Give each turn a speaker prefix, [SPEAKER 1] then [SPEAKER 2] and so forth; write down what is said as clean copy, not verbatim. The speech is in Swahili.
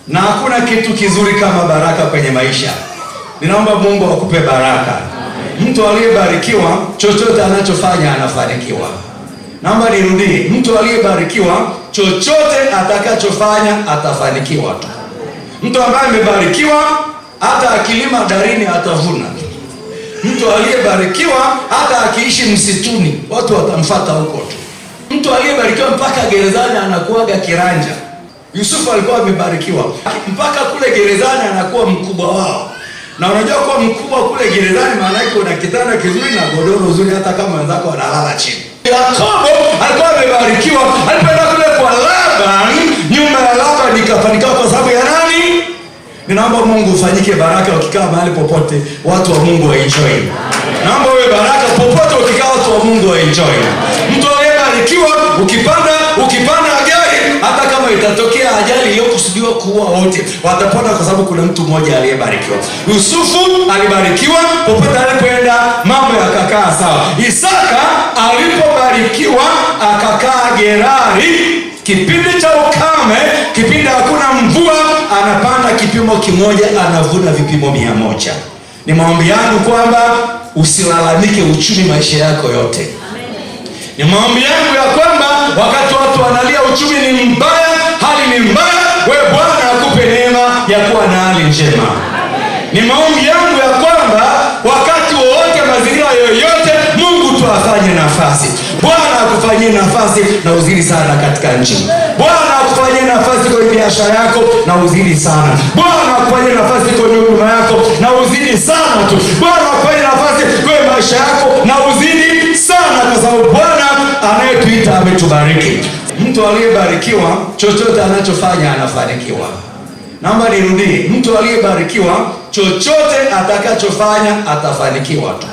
[SPEAKER 1] na hakuna kitu kizuri kama baraka kwenye maisha. Ninaomba Mungu akupe baraka. Mtu aliyebarikiwa chochote anachofanya anafanikiwa. Naomba nirudie, mtu aliyebarikiwa chochote atakachofanya atafanikiwa tu. Mtu ambaye amebarikiwa hata akilima darini atavuna. Mtu aliyebarikiwa hata akiishi msituni watu watamfuata huko tu. Mtu aliyebarikiwa mpaka gerezani anakuwaga kiranja. Yusufu alikuwa amebarikiwa mpaka kule gerezani anakuwa mkubwa wao. Na unajua kuwa mkubwa kule gerezani maana yake una kitanda kizuri na godoro zuri hata kama wenzako wanalala chini. Yakobo alikuwa amebarikiwa, alipoenda kule kwa Laban, nyumba ya Laban ikafanikiwa kwa sababu ya nani? Ninaomba Mungu ufanyike baraka ukikaa mahali popote watu wa Mungu waenjoy. Naomba wewe baraka popote ukikaa watu wa Mungu waenjoy. Mtu aliyebarikiwa ukipanda gari hata kama itatokea ajali iliyokusudiwa kuua wote watapona kwa sababu kuna mtu mmoja aliyebarikiwa. Yusufu alibarikiwa, popote alipoenda mambo yakakaa sawa. Isaka alipobarikiwa akakaa Gerari, kipindi cha ukame, kipindi hakuna mvua, anapanda kipimo kimoja anavuna vipimo 100. Ni maombi yangu kwamba usilalamike uchumi maisha yako yote. Ni maombi yangu ya kwamba wakati watu wanalia uchumi ni mbaya, hali ni mbaya, wewe Bwana akupe neema ya kuwa na hali njema. Ni maombi yangu ya kwamba wakati wowote mazingira yoyote Mungu tu afanye nafasi. Bwana akufanyie nafasi na uzidi sana katika nchi. Bwana akufanyie nafasi kwenye biashara yako na uzidi sana. Bwana akufanyie nafasi kwenye huduma yako na uzidi sana tu. Bwana akufanyie nafasi kwenye maisha yako na uzidi sana kwa sababu Bwana anayetuita ametubariki. Mtu aliyebarikiwa chochote anachofanya anafanikiwa. Naomba nirudie, mtu aliyebarikiwa chochote atakachofanya atafanikiwa tu.